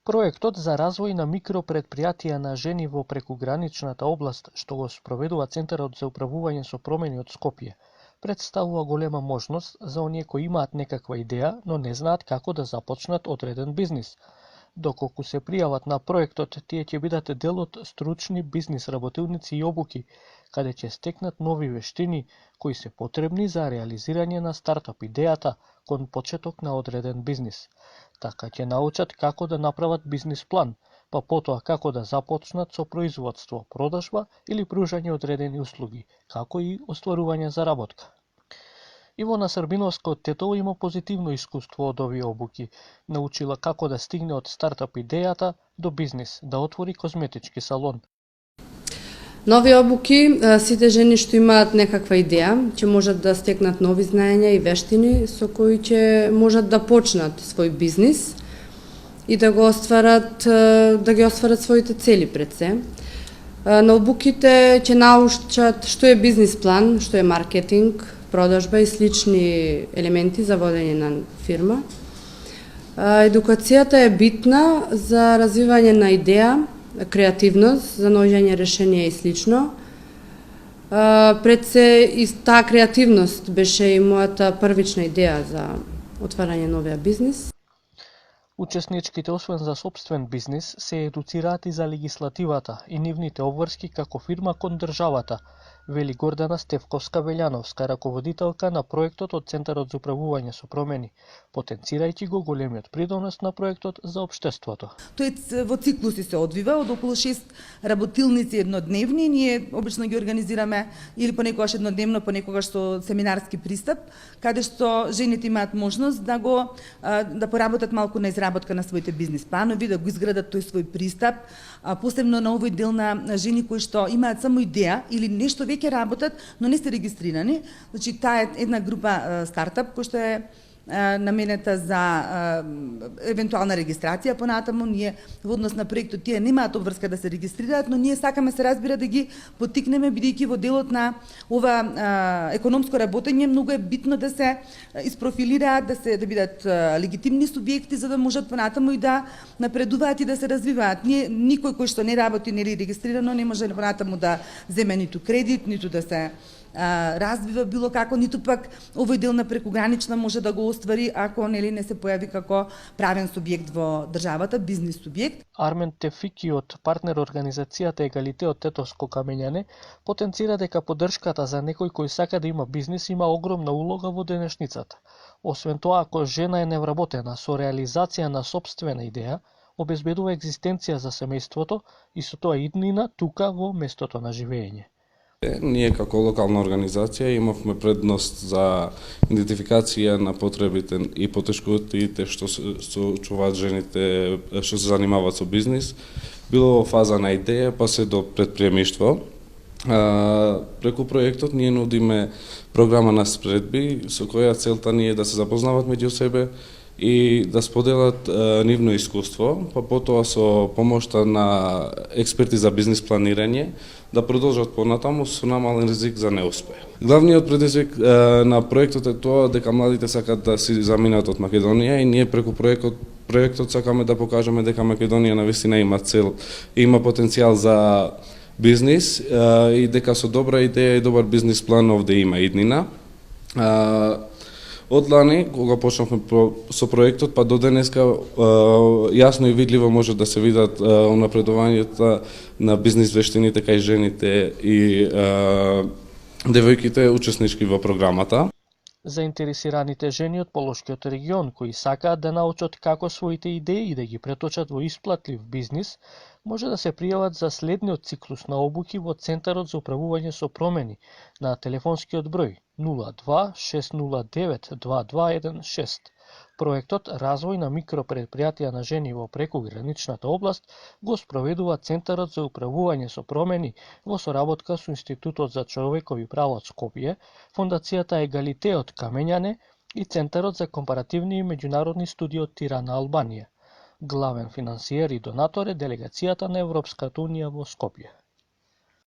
Проектот за развој на микропредпријатија на жени во прекуграничната област, што го спроведува Центарот за управување со промени од Скопје, представува голема можност за оние кои имаат некаква идеја, но не знаат како да започнат одреден бизнис. Доколку се пријават на проектот, тие ќе бидат дел од стручни бизнис работилници и обуки, каде ќе стекнат нови вештини кои се потребни за реализирање на стартап идејата кон почеток на одреден бизнис. Така ќе научат како да направат бизнис план, па потоа како да започнат со производство, продажба или пружање одредени услуги, како и остварување заработка. Ивона Србиновска од Тетово има позитивно искуство од овие обуки. Научила како да стигне од стартап идејата до бизнис, да отвори козметички салон. Нови обуки, сите жени што имаат некаква идеја, ќе можат да стекнат нови знаења и вештини со кои ќе можат да почнат свој бизнис и да ги остварат своите цели пред се. На обуките ќе научат што е бизнис план, што е маркетинг, продажба и слични елементи за водење на фирма. Едукацијата е битна за развивање на идеја, креативност, за наоѓање решенија и слично. Пред се и таа креативност беше и мојата првична идеја за отварање новиот бизнис. Учесничките, освен за сопствен бизнис, се едуцираат и за легислативата и нивните обврски како фирма кон државата, вели Гордана Стефковска-Велјановска, раководителка на проектот од Центарот за управување со промени, потенцирајќи го големиот придонос на проектот за општеството. Тој во циклуси се одвива од околу 6 работилници еднодневни. Ние обично ги организираме или понекогаш еднодневно, понекогаш со семинарски пристап, каде што жените имаат можност да поработат малку на изработка на своите бизнис планови, да го изградат тој свој пристап, посебно на овој дел на жени кои што имаат само идеја или нешто веќе работат, но не се регистрирани. Значи, таа е една група стартап која што е наменета за евентуална регистрација. Понатаму ние во однос на проектот тие немаат обврска да се регистрираат, но ние сакаме се разбира да ги поттикнеме, бидејќи во делот на ова економско работење многу е битно да се isпрофилираат, да бидат легитимни субјекти за да можат понатаму и да напредуваат и да се развиваат. Никој кој што не работи нели регистрирано не може понатаму да земе ниту кредит, ниту да се развива било како, ниту пак овој дел на прекугранична може да го оствари ако нели не се појави како правен субјект во државата, бизнис субјект. Армен Тефики од партнер организацијата Егалите од Тетовско Камењане потенцира дека поддршката за некој кој сака да има бизнис има огромна улога во денешницата. Освен тоа, ако жена е невработена со реализација на сопствена идеја, обезбедува екзистенција за семејството и со тоа иднина тука во местото на живење. Ние како локална организација имавме предност за идентификација на потребите и потешкотите што се соочуваат жените што се занимаваат со бизнис, било во фаза на идеја па се до предприемништво. Преку проектот ние нудиме програма на спредби со која целта ни е да се запознават меѓу себе и да споделат нивно искуство, па потоа со помошта на експерти за бизнис планирање да продолжат понатаму со намален ризик за неуспех. Главниот предизвик на проектот е тоа дека младите сакат да си заминат од Македонија и ние преку проектот сакаме да покажеме дека Македонија навистина има цел и има потенцијал за бизнис и дека со добра идеја и добар бизнис план овде има иднина. Од лани, кога почнавме со проектот, па до денеска јасно и видливо може да се видат напредувањето на бизнис вештините кај жените и девојките учеснички во програмата. Заинтересираните жени од Полошкиот регион кои сакаат да научат како своите идеи да ги преточат во исплатлив бизнис, може да се пријават за следниот циклус на обуки во Центарот за управување со промени на телефонскиот број 02 609 2216. Проектот Развој на микропредпријатија на жени во прекуграничната област го спроведува Центарот за управување со промени во соработка со Институтот за човекови права од Скопје, Фондацијата Егалите од Камењане и Центарот за компаративни и меѓународни студии од Тирана, Албанија. Главен финансиер и донатор е делегацијата на Европската унија во Скопје.